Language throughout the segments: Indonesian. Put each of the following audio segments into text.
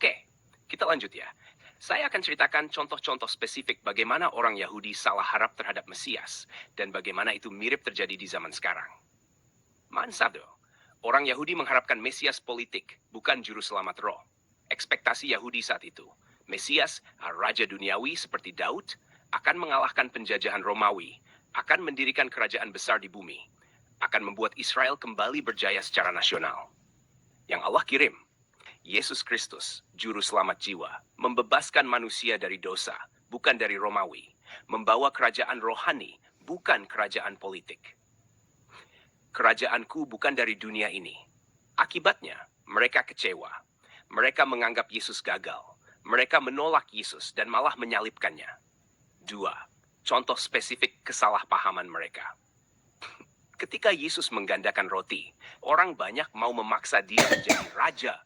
Oke, kita lanjut ya. Saya akan ceritakan contoh-contoh spesifik bagaimana orang Yahudi salah harap terhadap Mesias dan bagaimana itu mirip terjadi di zaman sekarang. Mansado, orang Yahudi mengharapkan Mesias politik, bukan juru selamat roh. Ekspektasi Yahudi saat itu, Mesias, raja duniawi seperti Daud, akan mengalahkan penjajahan Romawi, akan mendirikan kerajaan besar di bumi, akan membuat Israel kembali berjaya secara nasional. Yang Allah kirim, Yesus Kristus, juru selamat jiwa, membebaskan manusia dari dosa, bukan dari Romawi, membawa kerajaan rohani, bukan kerajaan politik. Kerajaanku bukan dari dunia ini. Akibatnya, mereka kecewa. Mereka menganggap Yesus gagal. Mereka menolak Yesus dan malah menyalibkannya. 2. Contoh spesifik kesalahpahaman mereka. Ketika Yesus menggandakan roti, orang banyak mau memaksa dia menjadi raja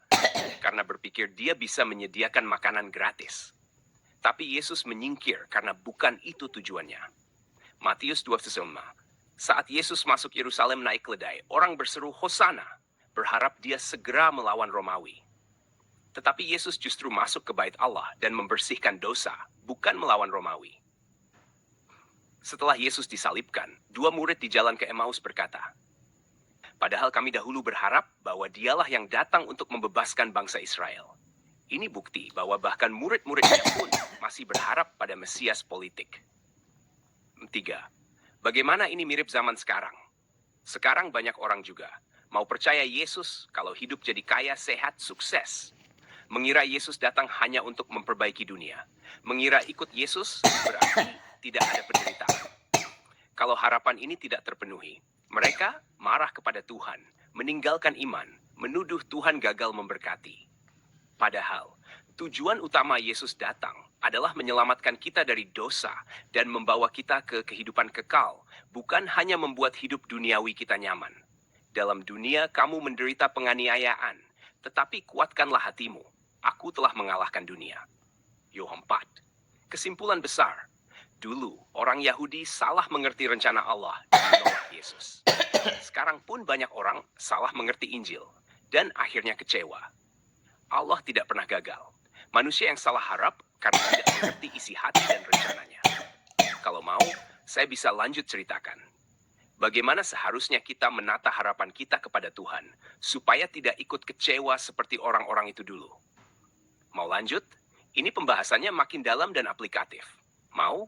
karena berpikir dia bisa menyediakan makanan gratis. Tapi Yesus menyingkir karena bukan itu tujuannya. Matius 25. Saat Yesus masuk Yerusalem naik keledai, orang berseru Hosana, berharap dia segera melawan Romawi. Tetapi Yesus justru masuk ke bait Allah dan membersihkan dosa, bukan melawan Romawi. Setelah Yesus disalibkan, 2 murid di jalan ke Emmaus berkata, "Padahal kami dahulu berharap bahwa dialah yang datang untuk membebaskan bangsa Israel." Ini bukti bahwa bahkan murid-muridnya pun masih berharap pada Mesias politik. 3. Bagaimana ini mirip zaman sekarang? Sekarang banyak orang juga mau percaya Yesus kalau hidup jadi kaya, sehat, sukses. Mengira Yesus datang hanya untuk memperbaiki dunia. Mengira ikut Yesus berarti tidak ada penderitaan. Kalau harapan ini tidak terpenuhi, mereka marah kepada Tuhan, meninggalkan iman, menuduh Tuhan gagal memberkati. Padahal, tujuan utama Yesus datang adalah menyelamatkan kita dari dosa dan membawa kita ke kehidupan kekal, bukan hanya membuat hidup duniawi kita nyaman. Dalam dunia kamu menderita penganiayaan, tetapi kuatkanlah hatimu. Aku telah mengalahkan dunia. Yohanes 4. Kesimpulan besar, dulu orang Yahudi salah mengerti rencana Allah dan menolak Yesus. Sekarang pun banyak orang salah mengerti Injil dan akhirnya kecewa. Allah tidak pernah gagal. Manusia yang salah harap karena tidak mengerti isi hati dan rencananya. Kalau mau, saya bisa lanjut ceritakan bagaimana seharusnya kita menata harapan kita kepada Tuhan supaya tidak ikut kecewa seperti orang-orang itu dulu. Mau lanjut? Ini pembahasannya makin dalam dan aplikatif. Mau?